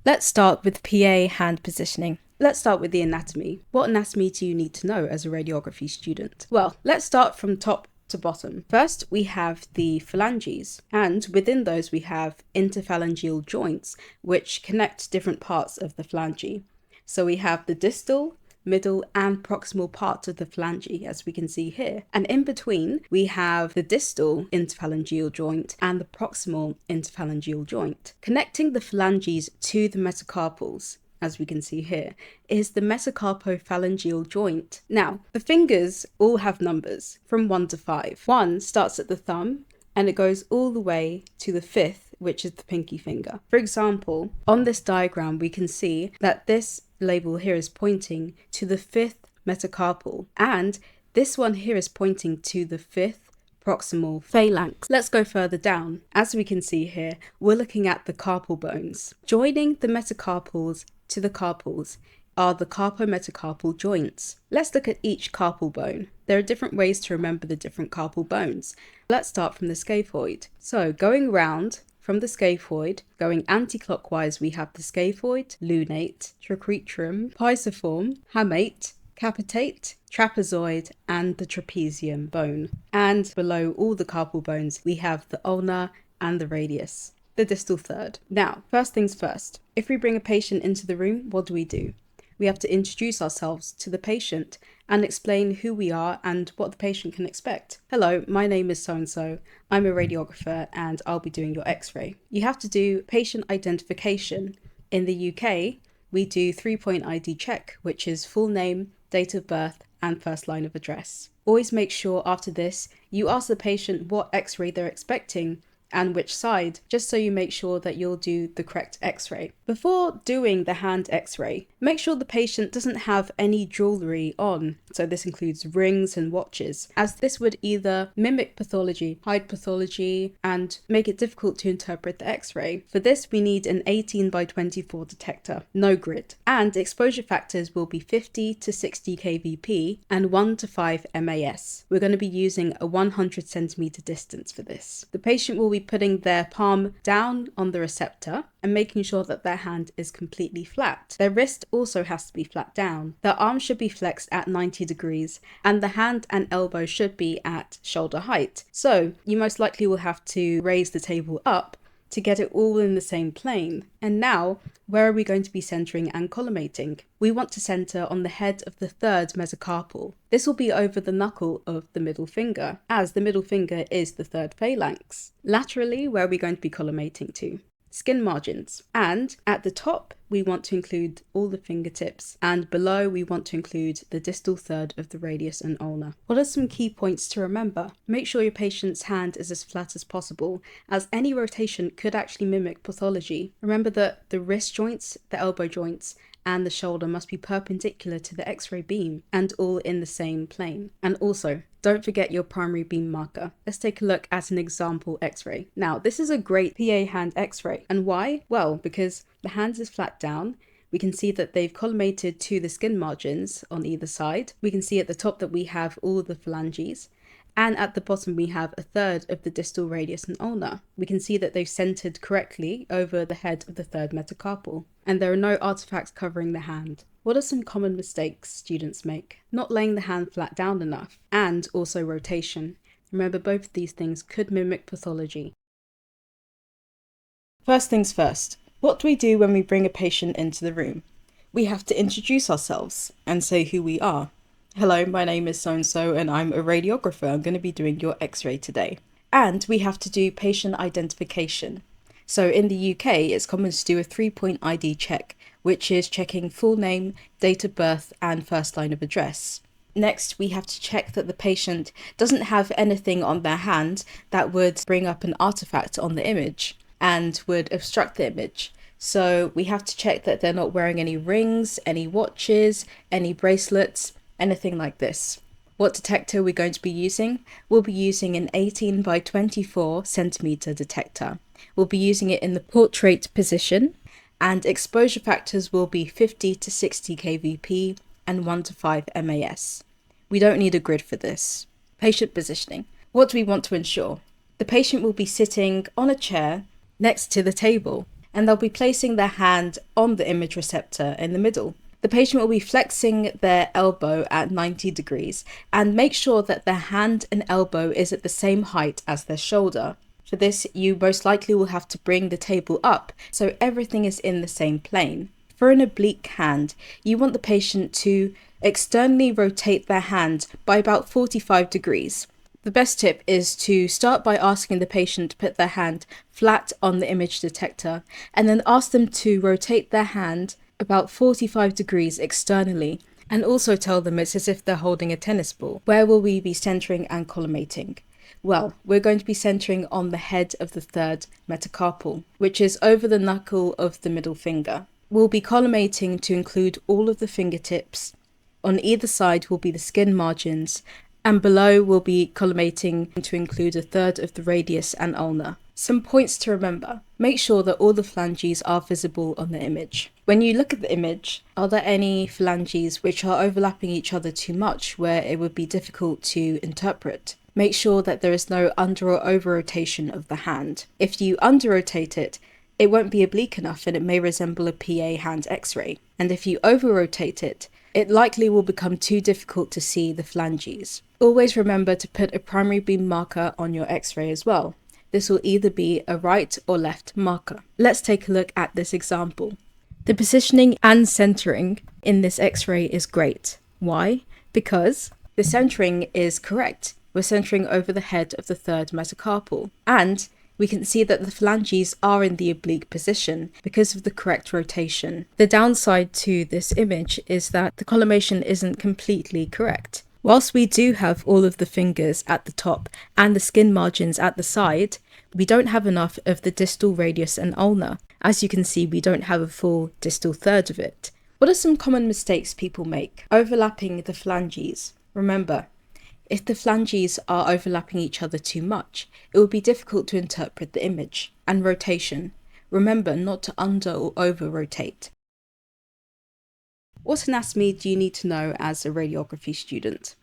Let's start with PA hand positioning. Let's start with the anatomy. What anatomy do you need to know as a radiography student? Well, let's start from top to bottom. First, we have the phalanges, and within those we have interphalangeal joints, which connect different parts of the phalange. So we have the distal, middle and proximal parts of the phalange, as we can see here. And in between, we have the distal interphalangeal joint and the proximal interphalangeal joint. Connecting the phalanges to the metacarpals, as we can see here, is the metacarpophalangeal joint. Now, the fingers all have numbers from 1 to 5. 1 starts at the thumb and it goes all the way to the 5th, which is the pinky finger. For example, on this diagram, we can see that this label here is pointing to the 5th metacarpal, and this one here is pointing to the 5th proximal phalanx. Let's go further down. As we can see here, we're looking at the carpal bones. Joining the metacarpals to the carpals are the carpometacarpal joints. Let's look at each carpal bone. There are different ways to remember the different carpal bones. Let's start from the scaphoid. So going round from the scaphoid, going anti-clockwise, we have the scaphoid, lunate, trochretium, pisiform, hamate, capitate, trapezoid, and the trapezium bone. And below all the carpal bones, we have the ulna and the radius, the distal third. Now, first things first, if we bring a patient into the room, what do? We have to introduce ourselves to the patient and explain who we are and what the patient can expect. Hello, my name is so-and-so. I'm a radiographer and I'll be doing your x-ray. You have to do patient identification. In the UK, we do 3-point ID check, which is full name, date of birth, and first line of address. Always make sure after this, you ask the patient what x-ray they're expecting and which side, just so you make sure that you'll do the correct x-ray. Before doing the hand x-ray, make sure the patient doesn't have any jewellery on, so this includes rings and watches, as this would either mimic pathology, hide pathology, and make it difficult to interpret the x-ray. For this, we need an 18x24 detector, no grid, and exposure factors will be 50 to 60 kVp and 1 to 5 MAS. We're going to be using a 100 centimeter distance for this. The patient will be putting their palm down on the receptor and making sure that their hand is completely flat. Their wrist also has to be flat down. Their arm should be flexed at 90 degrees and the hand and elbow should be at shoulder height. So you most likely will have to raise the table up to get it all in the same plane. And now, where are we going to be centering and collimating? We want to center on the head of the 3rd metacarpal. This will be over the knuckle of the middle finger, as the middle finger is the 3rd phalanx. Laterally, where are we going to be collimating to? Skin margins. And at the top, we want to include all the fingertips, and below we want to include the distal third of the radius and ulna. What are some key points to remember? Make sure your patient's hand is as flat as possible, as any rotation could actually mimic pathology. Remember that the wrist joints, the elbow joints, and the shoulder must be perpendicular to the x-ray beam and all in the same plane. And also, don't forget your primary beam marker. Let's take a look at an example x-ray. Now, this is a great PA hand x-ray. And why? Well, because the hand is flat down. We can see that they've collimated to the skin margins on either side. We can see at the top that we have all the phalanges. And at the bottom we have a third of the distal radius and ulna. We can see that they've centered correctly over the head of the 3rd metacarpal. And there are no artifacts covering the hand. What are some common mistakes students make? Not laying the hand flat down enough, and also rotation. Remember, both of these things could mimic pathology. First things first, what do we do when we bring a patient into the room? We have to introduce ourselves and say who we are. Hello, my name is so-and-so and I'm a radiographer. I'm going to be doing your x-ray today. And we have to do patient identification. So in the UK, it's common to do a 3-point ID check, which is checking full name, date of birth, and first line of address. Next, we have to check that the patient doesn't have anything on their hand that would bring up an artifact on the image and would obstruct the image. So we have to check that they're not wearing any rings, any watches, any bracelets, anything like this. What detector are we going to be using? We'll be using an 18x24 centimeter detector. We'll be using it in the portrait position, and exposure factors will be 50 to 60 kVp and 1 to 5 MAS. We don't need a grid for this. Patient positioning. What do we want to ensure? The patient will be sitting on a chair next to the table, and they'll be placing their hand on the image receptor in the middle. The patient will be flexing their elbow at 90 degrees and make sure that their hand and elbow is at the same height as their shoulder. For this, you most likely will have to bring the table up so everything is in the same plane. For an oblique hand, you want the patient to externally rotate their hand by about 45 degrees. The best tip is to start by asking the patient to put their hand flat on the image detector and then ask them to rotate their hand about 45 degrees externally, and also tell them it's as if they're holding a tennis ball. Where will we be centering and collimating? Well, we're going to be centering on the head of the third metacarpal, which is over the knuckle of the middle finger. We'll be collimating to include all of the fingertips. On either side will be the skin margins, and below we'll be collimating to include a third of the radius and ulna. Some points to remember. Make sure that all the phalanges are visible on the image. When you look at the image, are there any phalanges which are overlapping each other too much where it would be difficult to interpret? Make sure that there is no under or over rotation of the hand. If you under rotate it, it won't be oblique enough and it may resemble a PA hand x-ray. And if you over rotate it, it likely will become too difficult to see the phalanges. Always remember to put a primary beam marker on your x-ray as well. This will either be a right or left marker. Let's take a look at this example. The positioning and centering in this x-ray is great. Why? Because the centering is correct. We're centering over the head of the third metacarpal, and we can see that the phalanges are in the oblique position because of the correct rotation. The downside to this image is that the collimation isn't completely correct. Whilst we do have all of the fingers at the top and the skin margins at the side, we don't have enough of the distal radius and ulna. As you can see, we don't have a full distal third of it. What are some common mistakes people make? Overlapping the phalanges. Remember, if the phalanges are overlapping each other too much, it will be difficult to interpret the image. And rotation. Remember not to under or over rotate. What anatomy do you need to know as a radiography student?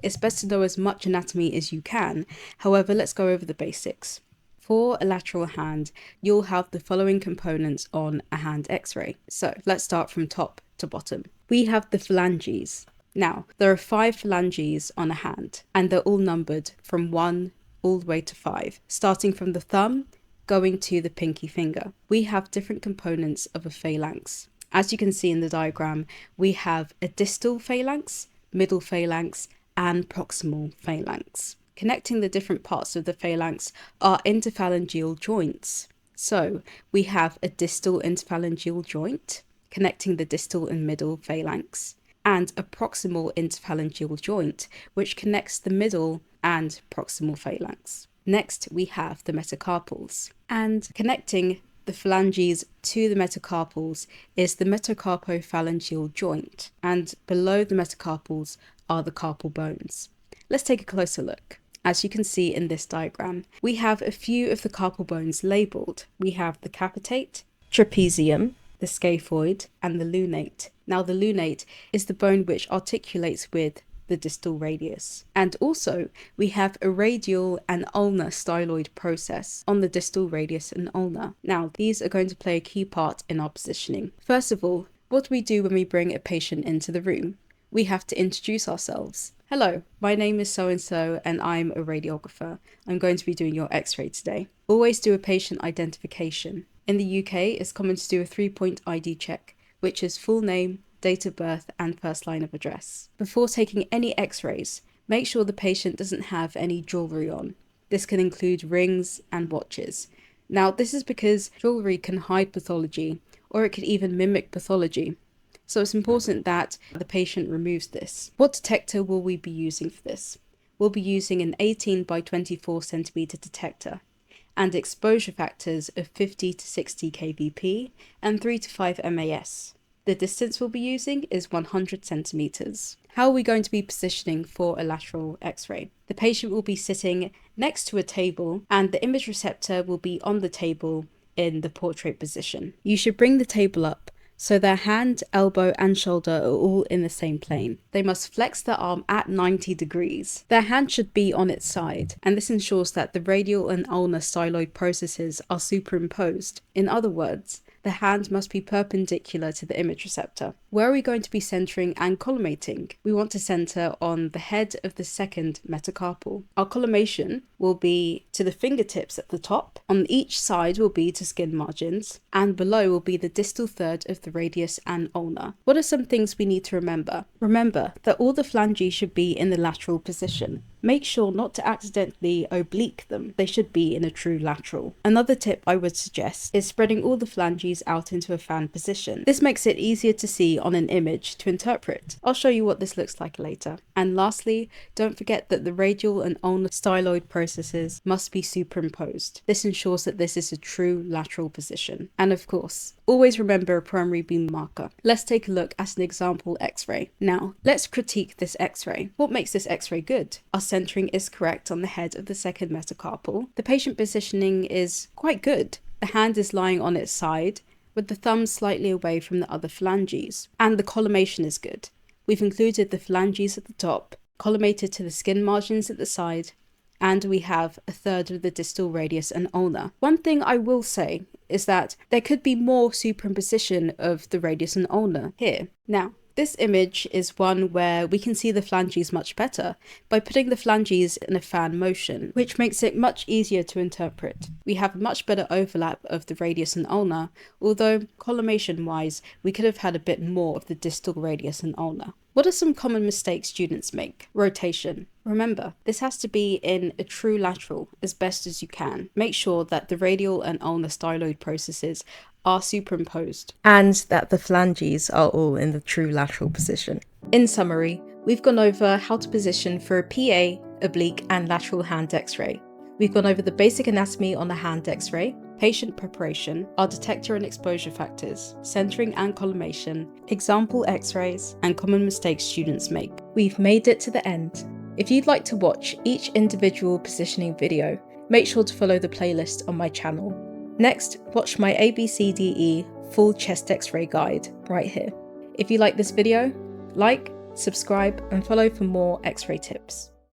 It's best to know as much anatomy as you can, however, let's go over the basics. For a lateral hand, you'll have the following components on a hand x-ray. So let's start from top to bottom. We have the phalanges. Now, there are 5 phalanges on a hand, and they're all numbered from 1 all the way to 5, starting from the thumb, going to the pinky finger. We have different components of a phalanx. As you can see in the diagram, we have a distal phalanx, middle phalanx, and proximal phalanx. Connecting the different parts of the phalanx are interphalangeal joints. So we have a distal interphalangeal joint connecting the distal and middle phalanx, and a proximal interphalangeal joint which connects the middle and proximal phalanx. Next we have the metacarpals, and connecting the phalanges to the metacarpals is the metacarpophalangeal joint, and below the metacarpals are the carpal bones. Let's take a closer look. As you can see in this diagram, we have a few of the carpal bones labelled. We have the capitate, trapezium, the scaphoid, and the lunate. Now the lunate is the bone which articulates with the distal radius. And also we have a radial and ulnar styloid process on the distal radius and ulna. Now these are going to play a key part in our positioning. First of all, what do we do when we bring a patient into the room? We have to introduce ourselves. Hello, my name is so-and-so and I'm a radiographer. I'm going to be doing your x-ray today. Always do a patient identification. In the UK, it's common to do a 3-point ID check, which is full name, date of birth, and first line of address. Before taking any x-rays, make sure the patient doesn't have any jewellery on. This can include rings and watches. Now, this is because jewellery can hide pathology, or it could even mimic pathology. So it's important that the patient removes this. What detector will we be using for this? We'll be using an 18 by 24 centimeter detector and exposure factors of 50 to 60 kVp and 3 to 5 MAS. The distance we'll be using is 100 centimeters. How are we going to be positioning for a lateral x-ray? The patient will be sitting next to a table and the image receptor will be on the table in the portrait position. You should bring the table up so their hand, elbow and shoulder are all in the same plane. They must flex their arm at 90 degrees. Their hand should be on its side, and this ensures that the radial and ulnar styloid processes are superimposed. In other words, the hand must be perpendicular to the image receptor. Where are we going to be centering and collimating? We want to center on the head of the second metacarpal. Our collimation will be to the fingertips at the top, on each side will be to skin margins, and below will be the distal third of the radius and ulna. What are some things we need to remember? Remember that all the phalanges should be in the lateral position. Make sure not to accidentally oblique them. They should be in a true lateral. Another tip I would suggest is spreading all the phalanges out into a fan position. This makes it easier to see on an image to interpret. I'll show you what this looks like later. And lastly, don't forget that the radial and ulnar styloid processes must be superimposed. This ensures that this is a true lateral position. And of course, always remember a primary beam marker. Let's take a look at an example X-ray. Now, let's critique this X-ray. What makes this X-ray good? Our centering is correct on the head of the second metacarpal. The patient positioning is quite good. The hand is lying on its side, with the thumb slightly away from the other phalanges. And the collimation is good. We've included the phalanges at the top, collimated to the skin margins at the side, and we have a third of the distal radius and ulna. One thing I will say is that there could be more superimposition of the radius and ulna here. Now, this image is one where we can see the phalanges much better by putting the phalanges in a fan motion, which makes it much easier to interpret. We have a much better overlap of the radius and ulna, although collimation-wise, we could have had a bit more of the distal radius and ulna. What are some common mistakes students make? Rotation. Remember, this has to be in a true lateral as best as you can. Make sure that the radial and ulnar styloid processes are superimposed, and that the phalanges are all in the true lateral position. In summary, we've gone over how to position for a PA, oblique and lateral hand X-ray. We've gone over the basic anatomy on a hand X-ray, patient preparation, our detector and exposure factors, centering and collimation, example X-rays, and common mistakes students make. We've made it to the end. If you'd like to watch each individual positioning video, make sure to follow the playlist on my channel. Next, watch my ABCDE full chest X-ray guide right here. If you like this video, like, subscribe and follow for more X-ray tips.